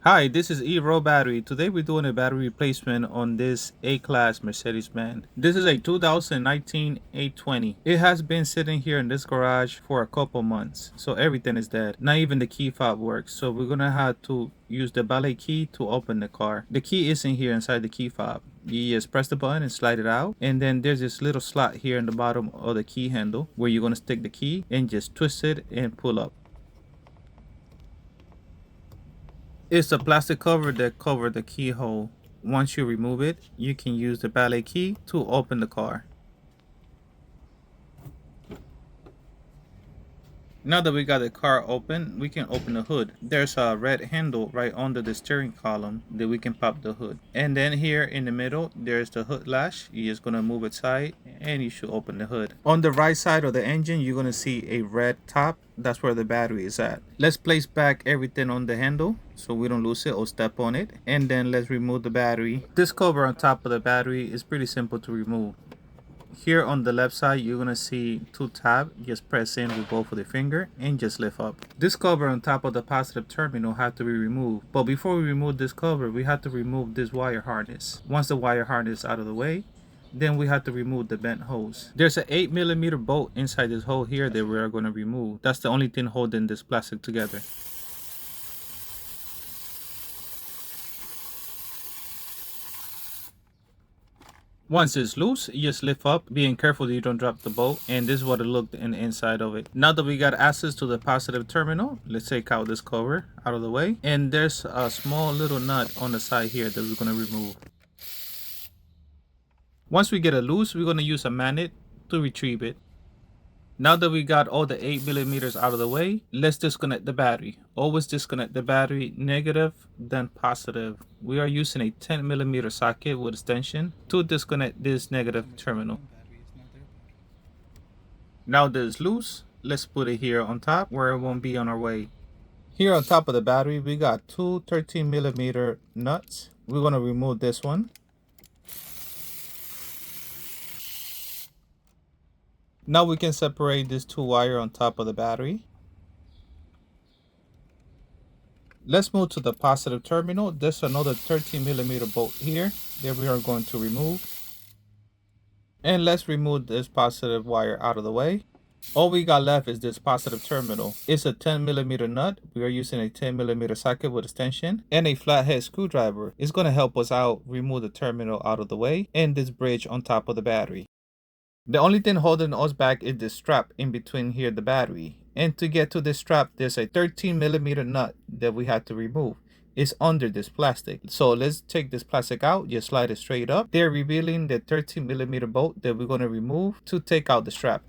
Hi, this is E-Row Battery. Today we're doing a battery replacement on this A-Class Mercedes-Benz. This is a 2019 A220. It has been sitting here in this garage for a couple months, so everything is dead. Not even the key fob works, so we're gonna have to use the valet key to open the car. The key isn't here inside the key fob. You just press the button and slide it out, and then there's this little slot here in the bottom of the key handle where you're gonna stick the key and just twist it and pull up. It's a plastic cover that covers the keyhole. Once you remove it, you can use the valet key to open the car. Now that we got the car open, we can open the hood. There's a red handle right under the steering column that we can pop the hood. And then here in the middle, there's the hood latch. You're just gonna move it side and you should open the hood. On the right side of the engine, you're gonna see a red top. That's where the battery is at. Let's place back everything on the handle so we don't lose it or step on it. And then let's remove the battery. This cover on top of the battery is pretty simple to remove. Here on the left side, you're gonna see two tabs. Just press in with both of the finger and just lift up. This cover on top of the positive terminal had to be removed. But before we remove this cover, we had to remove this wire harness. Once the wire harness is out of the way, then we have to remove the bent hose. There's an 8mm bolt inside this hole here that we are going to remove. That's the only thing holding this plastic together. Once it's loose, you just lift up, being careful that you don't drop the bolt, and this is what it looked in the inside of it. Now that we got access to the positive terminal, let's take out this cover out of the way, and there's a small little nut on the side here that we're going to remove. Once we get it loose, we're going to use a magnet to retrieve it. Now that we got all the 8mm out of the way, let's disconnect the battery. Always disconnect the battery negative, then positive. We are using a 10mm socket with extension to disconnect this negative terminal. Now that it's loose, let's put it here on top where it won't be on our way. Here on top of the battery, we got two 13mm nuts. We're going to remove this one. Now we can separate these two wires on top of the battery. Let's move to the positive terminal. There's another 13mm bolt here that we are going to remove. And let's remove this positive wire out of the way. All we got left is this positive terminal. It's a 10mm nut. We are using a 10mm socket with extension and a flathead screwdriver. It's going to help us out remove the terminal out of the way and this bridge on top of the battery. The only thing holding us back is the strap in between here, the battery. And to get to this strap, there's a 13mm nut that we had to remove. It's under this plastic. So let's take this plastic out, just slide it straight up. They're revealing the 13mm bolt that we're going to remove to take out the strap.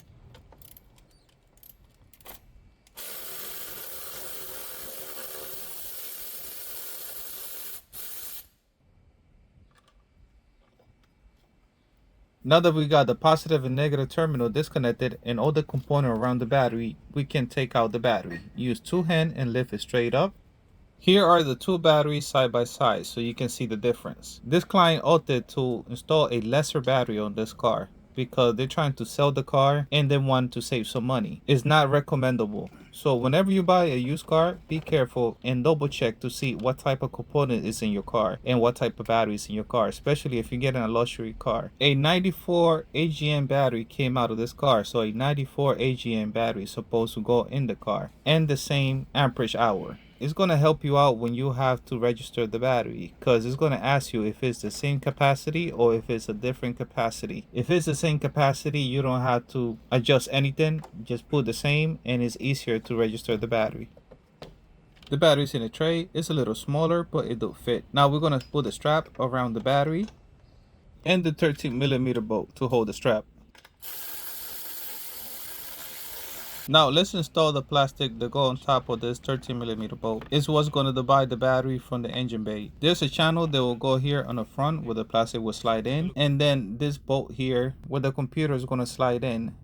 Now that we got the positive and negative terminal disconnected and all the components around the battery, we can take out the battery. Use two hands and lift it straight up. Here are the two batteries side by side so you can see the difference. This client opted to install a lesser battery on this car because they're trying to sell the car and they want to save some money. It's not recommendable. So whenever you buy a used car, be careful and double check to see what type of component is in your car and what type of battery is in your car, especially if you're getting a luxury car. A 94 AGM battery came out of this car, so a 94 AGM battery is supposed to go in the car and the same amperage hour. It's going to help you out when you have to register the battery because it's going to ask you if it's the same capacity or if it's a different capacity. If it's the same capacity, you don't have to adjust anything. Just put the same and it's easier to register the battery. The battery's in a tray. It's a little smaller, but it don't fit. Now we're going to put the strap around the battery and the 13mm bolt to hold the strap. Now let's install the plastic that go on top of this 13mm bolt. It's what's going to divide the battery from the engine bay. There's a channel that will go here on the front where the plastic will slide in, and then this bolt here where the computer is going to slide in.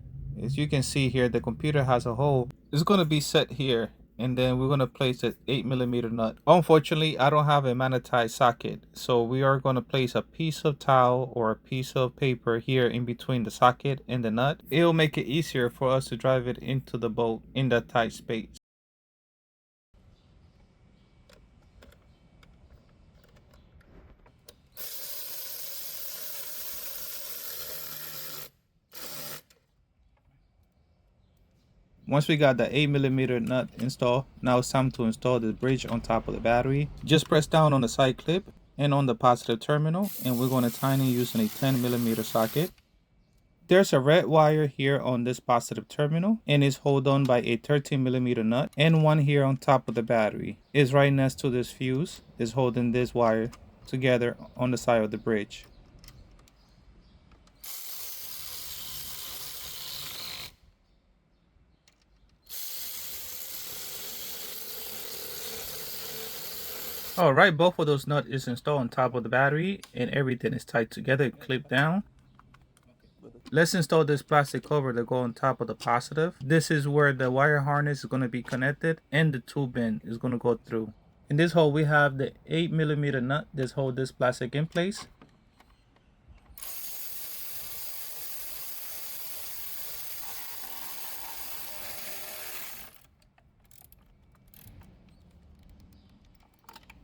As you can see here, the computer has a hole. It's going to be set here, and then we're going to place an 8mm nut. Unfortunately, I don't have a magnetized socket, so we are going to place a piece of towel or a piece of paper here in between the socket and the nut. It'll make it easier for us to drive it into the bolt in that tight space. Once we got the 8mm nut installed, now it's time to install the bridge on top of the battery. Just press down on the side clip and on the positive terminal, and we're going to tighten using a 10mm socket. There's a red wire here on this positive terminal and is held on by a 13mm nut, and one here on top of the battery is right next to this fuse is holding this wire together on the side of the bridge. Alright, both of those nuts is installed on top of the battery and everything is tied together, clipped down. Let's install this plastic cover that go on top of the positive. This is where the wire harness is going to be connected and the tube end is going to go through. In this hole we have the 8mm nut that hold this plastic in place.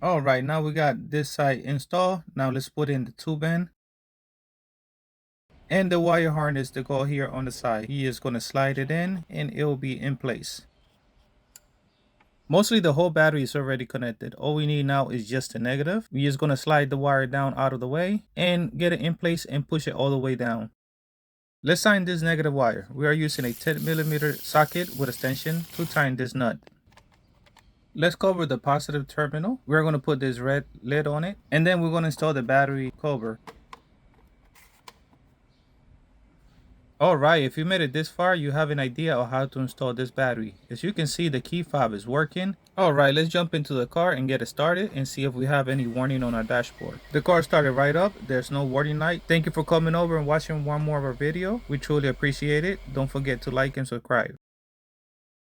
Alright, now we got this side installed. Now let's put in the tube end and the wire harness to go here on the side. He is going to slide it in and it will be in place. Mostly the whole battery is already connected. All we need now is just the negative. We're just going to slide the wire down out of the way and get it in place and push it all the way down. Let's tighten this negative wire. We are using a 10mm socket with extension to tighten this nut. Let's cover the positive terminal. We're going to put this red lid on it, and then we're going to install the battery cover. Alright, if you made it this far, you have an idea of how to install this battery. As you can see, the key fob is working. Alright, let's jump into the car and get it started and see if we have any warning on our dashboard. The car started right up. There's no warning light. Thank you for coming over and watching one more of our video. We truly appreciate it. Don't forget to like and subscribe.